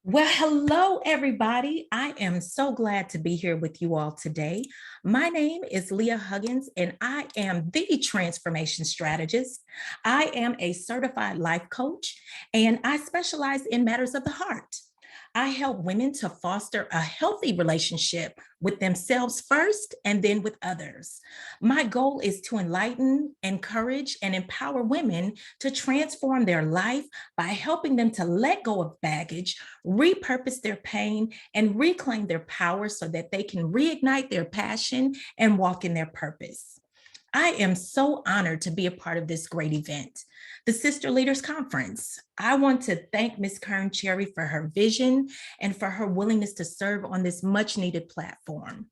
Well, hello, everybody. I am so glad to be here with you all today. My name is Leah Huggins, and I am the transformation strategist. I am a certified life coach, and I specialize in matters of the heart. I help women to foster a healthy relationship with themselves first and then with others. My goal is to enlighten, encourage, and empower women to transform their life by helping them to let go of baggage, repurpose their pain, and reclaim their power so that they can reignite their passion and walk in their purpose. I am so honored to be a part of this great event, the Sister Leaders Conference. I want to thank Ms. Kern Cherry for her vision and for her willingness to serve on this much needed platform.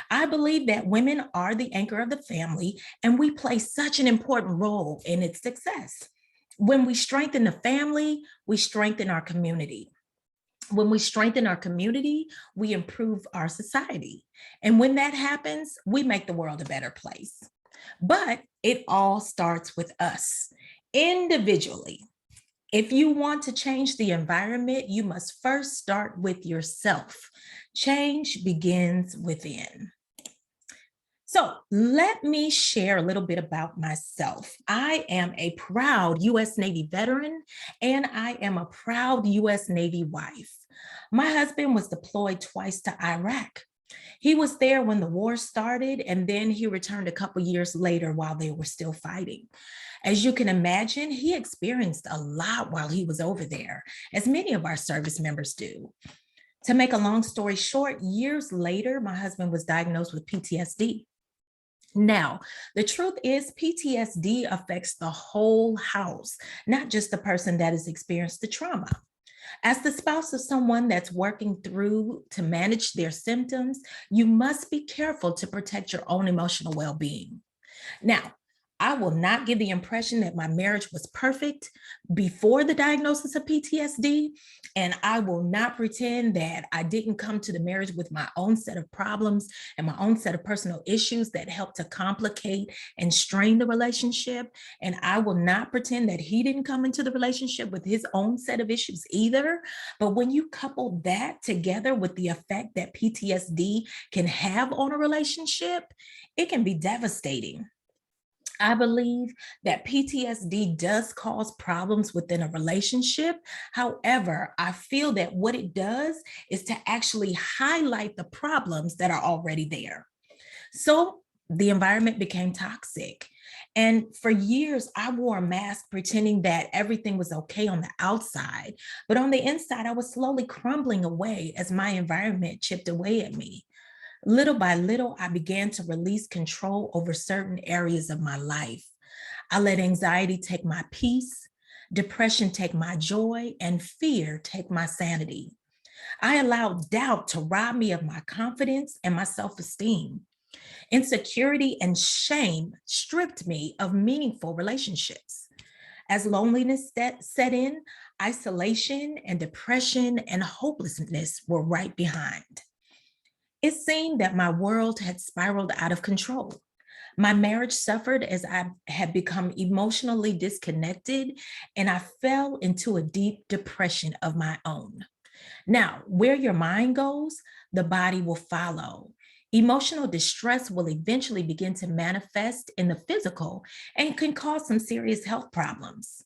I believe that women are the anchor of the family, and we play such an important role in its success. When we strengthen the family, we strengthen our community. When we strengthen our community, we improve our society. And when that happens, we make the world a better place. But it all starts with us individually. If you want to change the environment, you must first start with yourself. Change begins within. So let me share a little bit about myself. I am a proud U.S. Navy veteran, and I am a proud U.S. Navy wife. My husband was deployed twice to Iraq. He was there when the war started, and then he returned a couple years later while they were still fighting. As you can imagine, he experienced a lot while he was over there, as many of our service members do. To make a long story short, years later, my husband was diagnosed with PTSD. Now, the truth is PTSD affects the whole house, not just the person that has experienced the trauma. As the spouse of someone that's working through to manage their symptoms, you must be careful to protect your own emotional well-being. Now, I will not give the impression that my marriage was perfect before the diagnosis of PTSD, and I will not pretend that I didn't come to the marriage with my own set of problems and my own set of personal issues that helped to complicate and strain the relationship. And I will not pretend that he didn't come into the relationship with his own set of issues either. But when you couple that together with the effect that PTSD can have on a relationship, it can be devastating. I believe that PTSD does cause problems within a relationship. However, I feel that what it does is to actually highlight the problems that are already there. So the environment became toxic. And for years, I wore a mask pretending that everything was okay on the outside. But on the inside, I was slowly crumbling away as my environment chipped away at me. Little by little, I began to release control over certain areas of my life. I let anxiety take my peace, depression take my joy, and fear take my sanity. I allowed doubt to rob me of my confidence and my self-esteem. Insecurity and shame stripped me of meaningful relationships. As loneliness set in, isolation and depression and hopelessness were right behind. It seemed that my world had spiraled out of control. My marriage suffered as I had become emotionally disconnected, and I fell into a deep depression of my own. Now, where your mind goes, the body will follow. Emotional distress will eventually begin to manifest in the physical and can cause some serious health problems.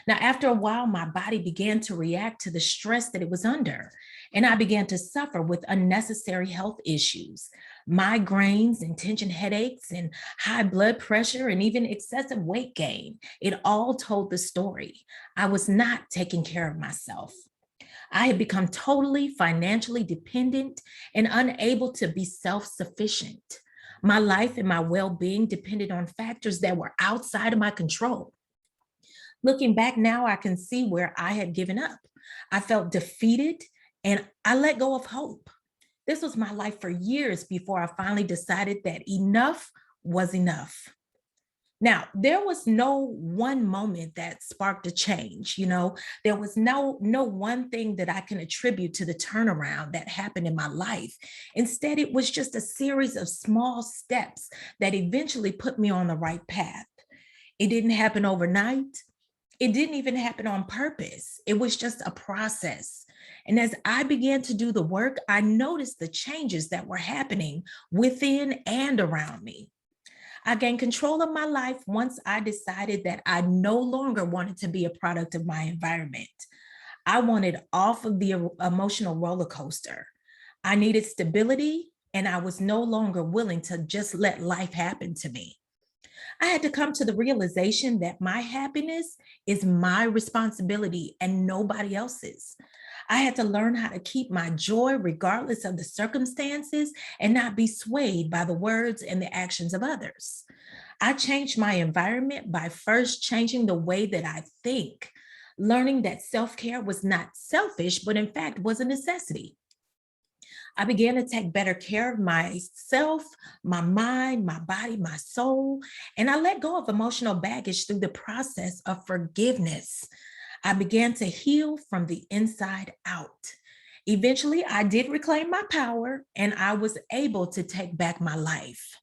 Now, after a while, my body began to react to the stress that it was under, and I began to suffer with unnecessary health issues, migraines and tension headaches and high blood pressure and even excessive weight gain. It all told the story. I was not taking care of myself. I had become totally financially dependent and unable to be self-sufficient. My life and my well-being depended on factors that were outside of my control. Looking back now, I can see where I had given up. I felt defeated and I let go of hope. This was my life for years before I finally decided that enough was enough. Now, there was no one moment that sparked a change, there was no one thing that I can attribute to the turnaround that happened in my life. Instead, it was just a series of small steps that eventually put me on the right path. It didn't happen overnight. It didn't even happen on purpose. It was just a process. And as I began to do the work, I noticed the changes that were happening within and around me. I gained control of my life once I decided that I no longer wanted to be a product of my environment. I wanted off of the emotional roller coaster. I needed stability, and I was no longer willing to just let life happen to me. I had to come to the realization that my happiness is my responsibility and nobody else's. I had to learn how to keep my joy regardless of the circumstances and not be swayed by the words and the actions of others. I changed my environment by first changing the way that I think, learning that self care was not selfish, but in fact was a necessity. I began to take better care of myself, my mind, my body, my soul, and I let go of emotional baggage through the process of forgiveness. I began to heal from the inside out. Eventually, I did reclaim my power and I was able to take back my life.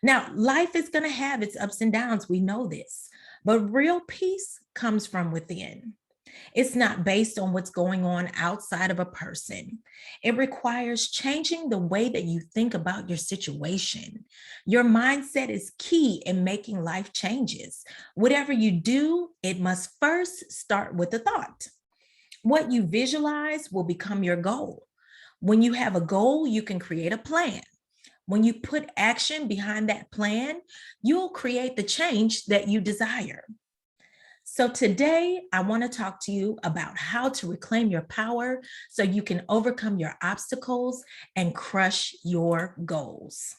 Now, life is going to have its ups and downs. We know this, but real peace comes from within. It's not based on what's going on outside of a person. It requires changing the way that you think about your situation. Your mindset is key in making life changes. Whatever you do, it must first start with a thought. What you visualize will become your goal. When you have a goal, you can create a plan. When you put action behind that plan, you'll create the change that you desire. So today, I want to talk to you about how to reclaim your power so you can overcome your obstacles and crush your goals.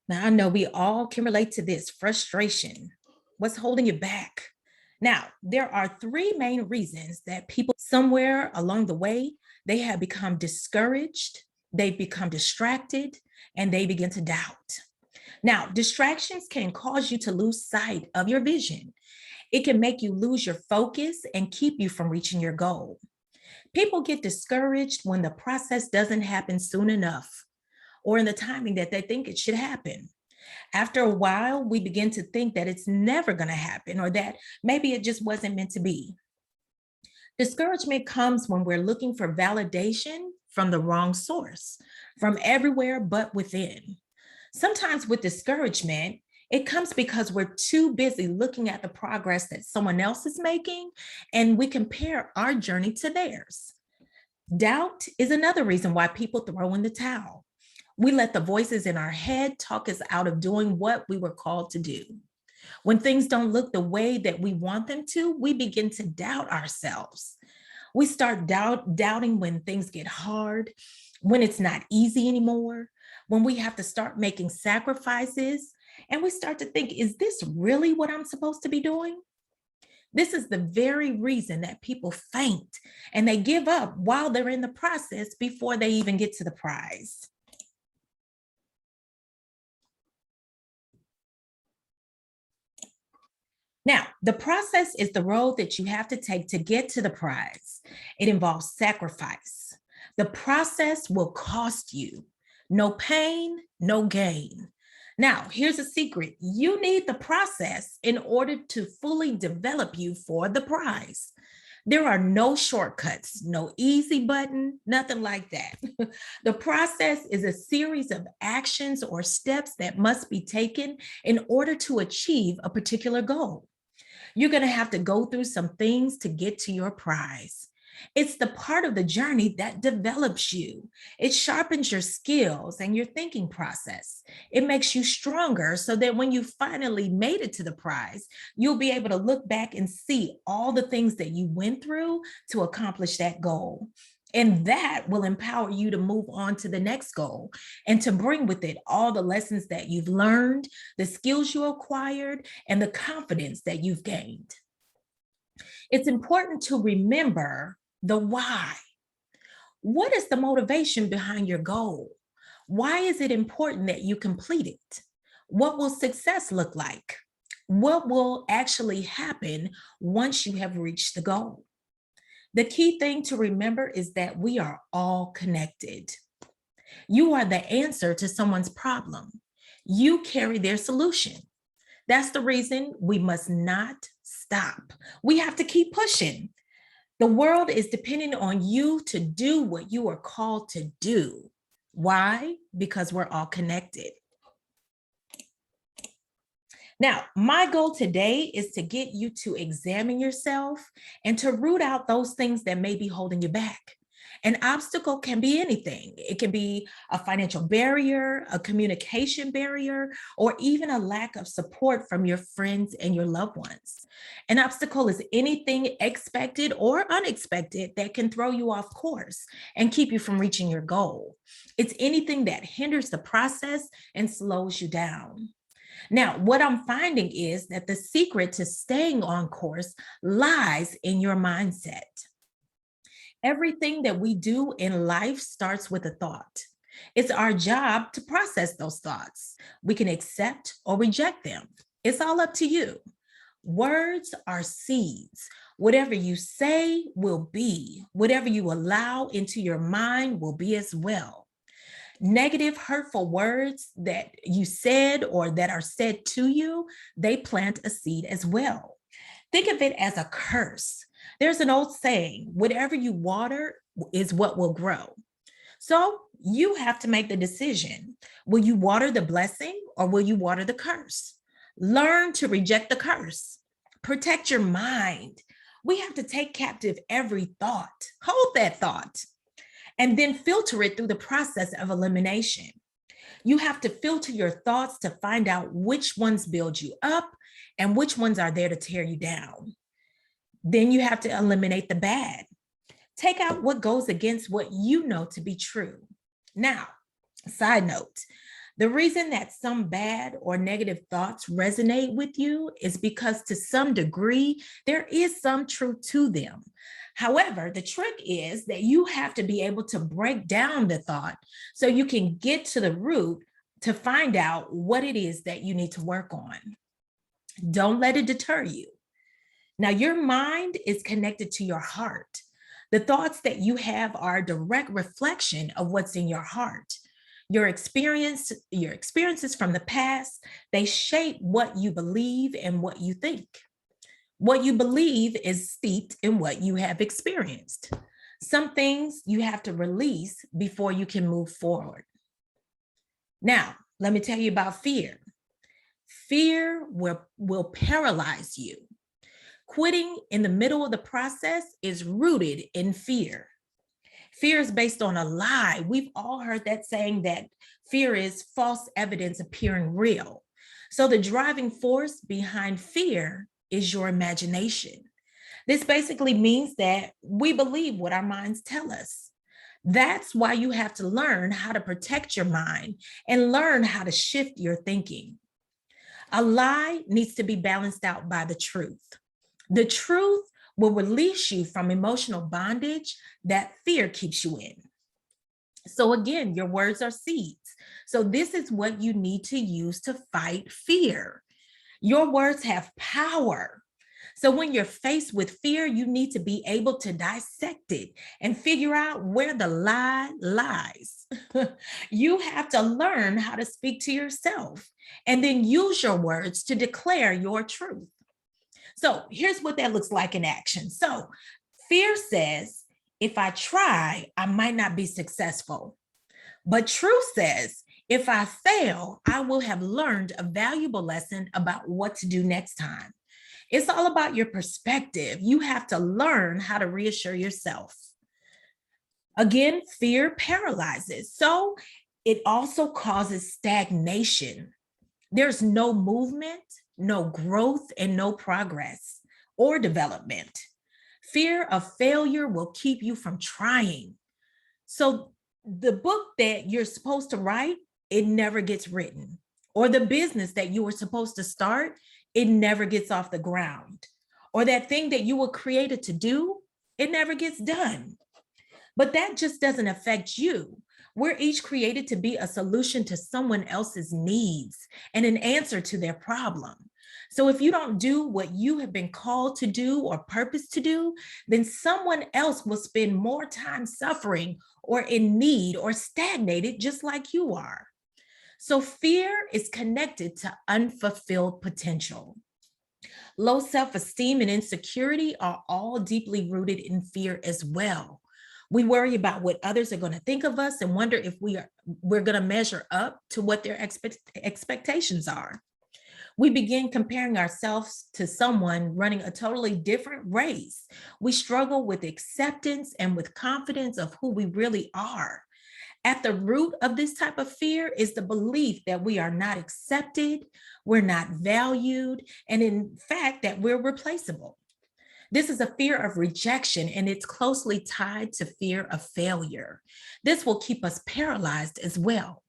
Now, I know we all can relate to this frustration. What's holding you back? Now, there are three main reasons that people somewhere along the way, they have become discouraged, they've become distracted, and they begin to doubt. Now, distractions can cause you to lose sight of your vision. It can make you lose your focus and keep you from reaching your goal. People get discouraged when the process doesn't happen soon enough or in the timing that they think it should happen. After a while, we begin to think that it's never going to happen or that maybe it just wasn't meant to be. Discouragement comes when we're looking for validation from the wrong source, from everywhere but within. Sometimes with discouragement, it comes because we're too busy looking at the progress that someone else is making, and we compare our journey to theirs. Doubt is another reason why people throw in the towel. We let the voices in our head talk us out of doing what we were called to do. When things don't look the way that we want them to, we begin to doubt ourselves. We start doubting when things get hard, when it's not easy anymore, when we have to start making sacrifices, and we start to think, is this really what I'm supposed to be doing? This is the very reason that people faint and they give up while they're in the process before they even get to the prize. Now, the process is the road that you have to take to get to the prize. It involves sacrifice. The process will cost you. No pain, no gain. Now, here's a secret. You need the process in order to fully develop you for the prize. There are no shortcuts, no easy button, nothing like that. The process is a series of actions or steps that must be taken in order to achieve a particular goal. You're going to have to go through some things to get to your prize. It's the part of the journey that develops you. It sharpens your skills and your thinking process. It makes you stronger so that when you finally made it to the prize, you'll be able to look back and see all the things that you went through to accomplish that goal. And that will empower you to move on to the next goal and to bring with it all the lessons that you've learned, the skills you acquired, and the confidence that you've gained. It's important to remember the why. What is the motivation behind your goal? Why is it important that you complete it? What will success look like? What will actually happen once you have reached the goal? The key thing to remember is that we are all connected. You are the answer to someone's problem. You carry their solution. That's the reason we must not stop. We have to keep pushing. The world is depending on you to do what you are called to do. Why? Because we're all connected. Now, my goal today is to get you to examine yourself and to root out those things that may be holding you back. An obstacle can be anything. It can be a financial barrier, a communication barrier, or even a lack of support from your friends and your loved ones. An obstacle is anything expected or unexpected that can throw you off course and keep you from reaching your goal. It's anything that hinders the process and slows you down. Now, what I'm finding is that the secret to staying on course lies in your mindset. Everything that we do in life starts with a thought. It's our job to process those thoughts. We can accept or reject them. It's all up to you. Words are seeds. Whatever you say will be. Whatever you allow into your mind will be as well. Negative, hurtful words that you said or that are said to you, they plant a seed as well. Think of it as a curse. There's an old saying, whatever you water is what will grow. So you have to make the decision. Will you water the blessing or will you water the curse? Learn to reject the curse. Protect your mind. We have to take captive every thought. Hold that thought. And then filter it through the process of elimination. You have to filter your thoughts to find out which ones build you up and which ones are there to tear you down. Then you have to eliminate the bad. Take out what goes against what you know to be true. Now, side note, the reason that some bad or negative thoughts resonate with you is because to some degree, there is some truth to them. However, the trick is that you have to be able to break down the thought so you can get to the root to find out what it is that you need to work on. Don't let it deter you. Now, your mind is connected to your heart. The thoughts that you have are a direct reflection of what's in your heart. Your experiences from the past, they shape what you believe and what you think. What you believe is steeped in what you have experienced. Some things you have to release before you can move forward. Now, let me tell you about fear. Fear will paralyze you. Quitting in the middle of the process is rooted in fear. Fear is based on a lie. We've all heard that saying that fear is false evidence appearing real. So the driving force behind fear is your imagination. This basically means that we believe what our minds tell us. That's why you have to learn how to protect your mind and learn how to shift your thinking. A lie needs to be balanced out by the truth. The truth will release you from emotional bondage that fear keeps you in. So again, your words are seeds. So this is what you need to use to fight fear. Your words have power. So when you're faced with fear, you need to be able to dissect it and figure out where the lie lies. You have to learn how to speak to yourself and then use your words to declare your truth. So here's what that looks like in action. So fear says, if I try, I might not be successful. But truth says, if I fail, I will have learned a valuable lesson about what to do next time. It's all about your perspective. You have to learn how to reassure yourself. Again, fear paralyzes. So it also causes stagnation. There's no movement, no growth, and no progress or development. Fear of failure will keep you from trying. So the book that you're supposed to write, it never gets written. Or the business that you were supposed to start, it never gets off the ground. Or that thing that you were created to do, it never gets done. But that just doesn't affect you. We're each created to be a solution to someone else's needs and an answer to their problem. So if you don't do what you have been called to do or purpose to do, then someone else will spend more time suffering or in need or stagnated just like you are. So fear is connected to unfulfilled potential. Low self-esteem and insecurity are all deeply rooted in fear as well. We worry about what others are going to think of us and wonder if we're going to measure up to what their expectations are. We begin comparing ourselves to someone running a totally different race. We struggle with acceptance and with confidence of who we really are. At the root of this type of fear is the belief that we are not accepted, we're not valued, and in fact, that we're replaceable. This is a fear of rejection, and it's closely tied to fear of failure. This will keep us paralyzed as well.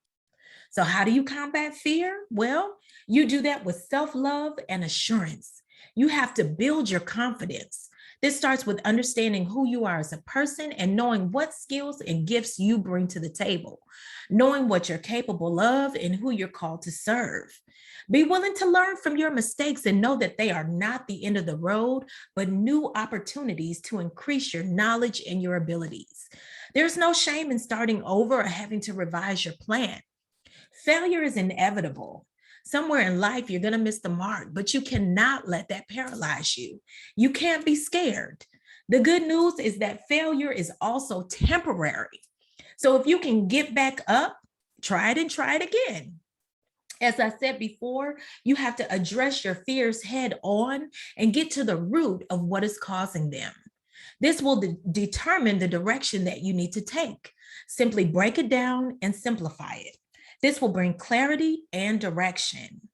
So, how do you combat fear? Well, you do that with self-love and assurance. You have to build your confidence. This starts with understanding who you are as a person and knowing what skills and gifts you bring to the table, knowing what you're capable of and who you're called to serve. Be willing to learn from your mistakes and know that they are not the end of the road, but new opportunities to increase your knowledge and your abilities. There's no shame in starting over or having to revise your plan. Failure is inevitable. Somewhere in life, you're going to miss the mark, but you cannot let that paralyze you. You can't be scared. The good news is that failure is also temporary. So if you can get back up, try it and try it again. As I said before, you have to address your fears head on and get to the root of what is causing them. This will determine the direction that you need to take. Simply break it down and simplify it. This will bring clarity and direction.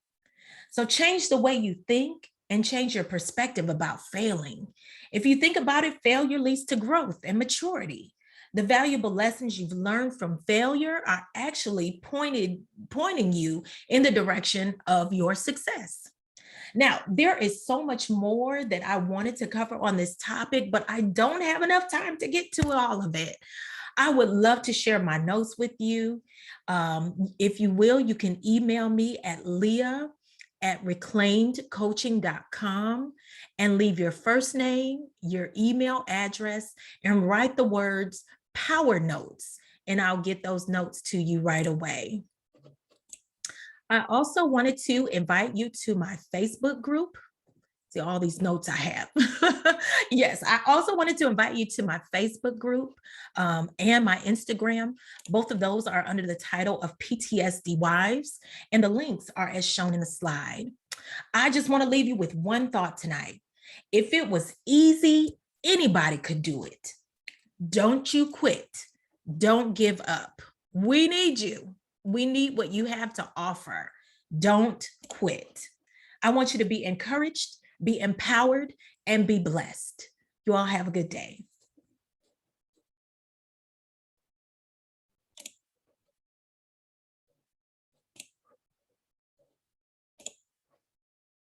So change the way you think and change your perspective about failing. If you think about it, failure leads to growth and maturity. The valuable lessons you've learned from failure are actually pointing you in the direction of your success. Now, there is so much more that I wanted to cover on this topic, but I don't have enough time to get to all of it. I would love to share my notes with you. If you will, you can email me at leah@reclaimedcoaching.com and leave your first name, your email address, and write the words power notes, and I'll get those notes to you right away. I also wanted to invite you to my Facebook group. See all these notes I have. Yes, I also wanted to invite you to my Facebook group and my Instagram. Both of those are under the title of PTSD Wives, and the links are as shown in the slide. I just want to leave you with one thought tonight. If it was easy, anybody could do it. Don't you quit. Don't give up. We need you. We need what you have to offer. Don't quit. I want you to be encouraged, be empowered, and be blessed. You all have a good day.